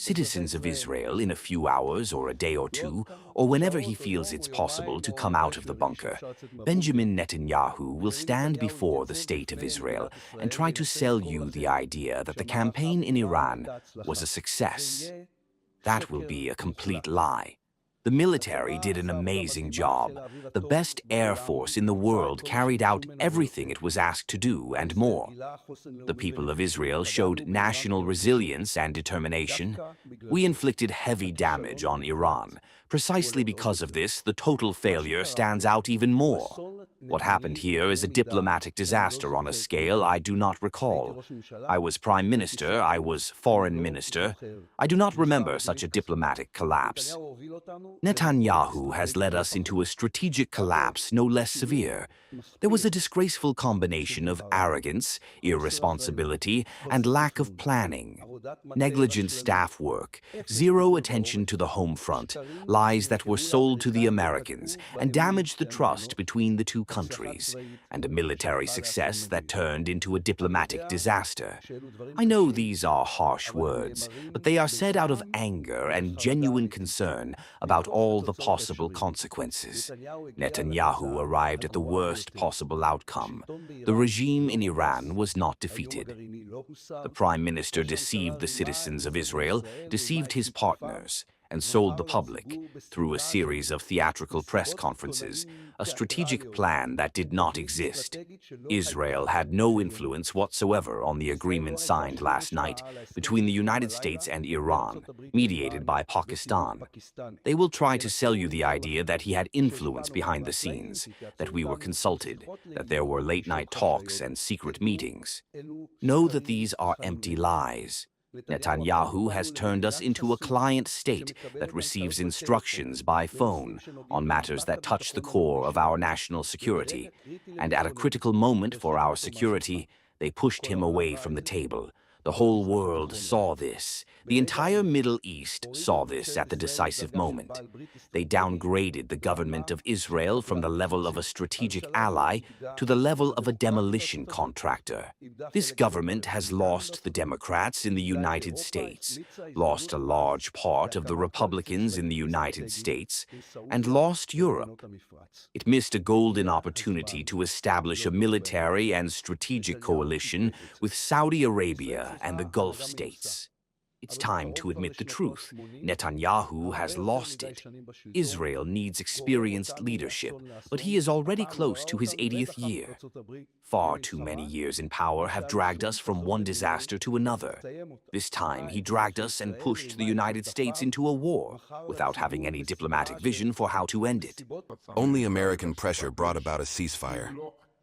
citizens of Israel in a few hours or a day or two, or whenever he feels it's possible to come out of the bunker, Benjamin Netanyahu will stand before the state of Israel and try to sell you the idea that the campaign in Iran was a success. That will be a complete lie. The military did an amazing job. The best air force in the world carried out everything it was asked to do and more. The people of Israel showed national resilience and determination. We inflicted heavy damage on Iran. Precisely because of this, the total failure stands out even more. What happened here is a diplomatic disaster on a scale I do not recall. I was Prime Minister, I was Foreign Minister. I do not remember such a diplomatic collapse. Netanyahu has led us into a strategic collapse no less severe. There was a disgraceful combination of arrogance, irresponsibility, and lack of planning. Negligent staff work, zero attention to the home front, lies that were sold to the Americans and damaged the trust between the two countries, and a military success that turned into a diplomatic disaster. I know these are harsh words, but they are said out of anger and genuine concern about all the possible consequences. Netanyahu arrived at the worst possible outcome. The regime in Iran was not defeated. The Prime Minister deceived the citizens of Israel, deceived his partners, and sold the public, through a series of theatrical press conferences, a strategic plan that did not exist. Israel had no influence whatsoever on the agreement signed last night between the United States and Iran, mediated by Pakistan. They will try to sell you the idea that he had influence behind the scenes, that we were consulted, that there were late-night talks and secret meetings. Know that these are empty lies. Netanyahu has turned us into a client state that receives instructions by phone on matters that touch the core of our national security, and at a critical moment for our security, they pushed him away from the table. The whole world saw this. The entire Middle East saw this at the decisive moment. They downgraded the government of Israel from the level of a strategic ally to the level of a demolition contractor. This government has lost the Democrats in the United States, lost a large part of the Republicans in the United States, and lost Europe. It missed a golden opportunity to establish a military and strategic coalition with Saudi Arabia and the Gulf states. It's time to admit the truth. Netanyahu has lost it. Israel needs experienced leadership, but he is already close to his 80th year. Far too many years in power have dragged us from one disaster to another. This time, he dragged us and pushed the United States into a war without having any diplomatic vision for how to end it. Only American pressure brought about a ceasefire.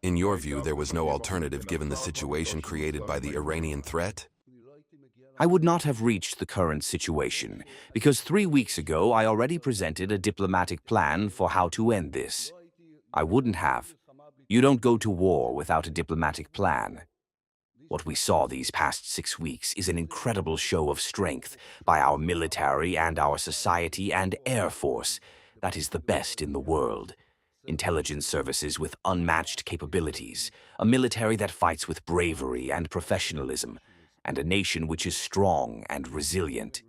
In your view, there was no alternative given the situation created by the Iranian threat? I would not have reached the current situation, because 3 weeks ago I already presented a diplomatic plan for how to end this. I wouldn't have. You don't go to war without a diplomatic plan. What we saw these past 6 weeks is an incredible show of strength by our military and our society and air force that is the best in the world. Intelligence services with unmatched capabilities, a military that fights with bravery and professionalism, and a nation which is strong and resilient.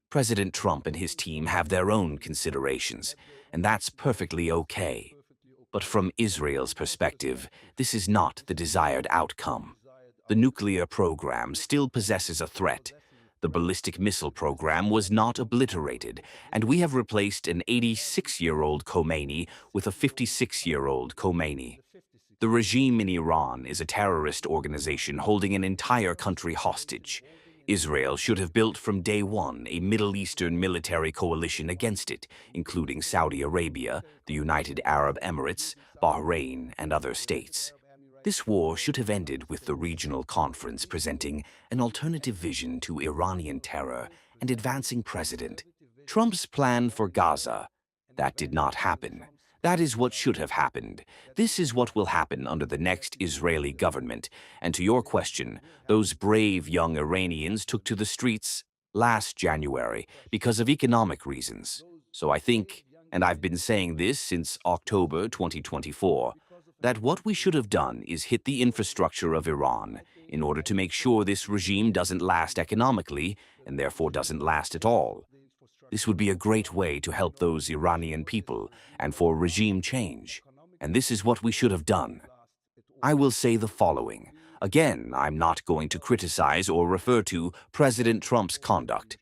President Trump and his team have their own considerations, and that's perfectly okay. But from Israel's perspective, this is not the desired outcome. The nuclear program still possesses a threat. The ballistic missile program was not obliterated, and we have replaced an 86-year-old Khomeini with a 56-year-old Khomeini. The regime in Iran is a terrorist organization holding an entire country hostage. Israel should have built from day one a Middle Eastern military coalition against it, including Saudi Arabia, the United Arab Emirates, Bahrain, and other states. This war should have ended with the regional conference presenting an alternative vision to Iranian terror and advancing President Trump's plan for Gaza. That did not happen. That is what should have happened. This is what will happen under the next Israeli government. And to your question, those brave young Iranians took to the streets last January because of economic reasons. So I think, and I've been saying this since October 2024, that what we should have done is hit the infrastructure of Iran in order to make sure this regime doesn't last economically and therefore doesn't last at all. This would be a great way to help those Iranian people and for regime change. And this is what we should have done. I will say the following. Again, I'm not going to criticize or refer to President Trump's conduct.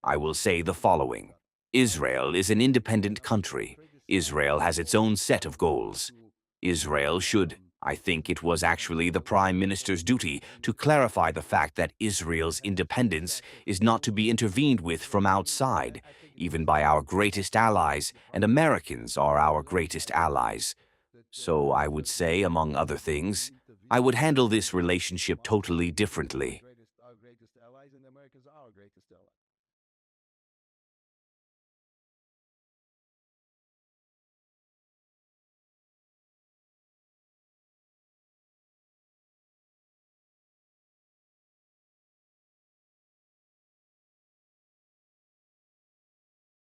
I will say the following. Israel is an independent country. Israel has its own set of goals. Israel should, I think it was actually the Prime Minister's duty to clarify the fact that Israel's independence is not to be intervened with from outside, even by our greatest allies, and Americans are our greatest allies. So I would say, among other things, I would handle this relationship totally differently.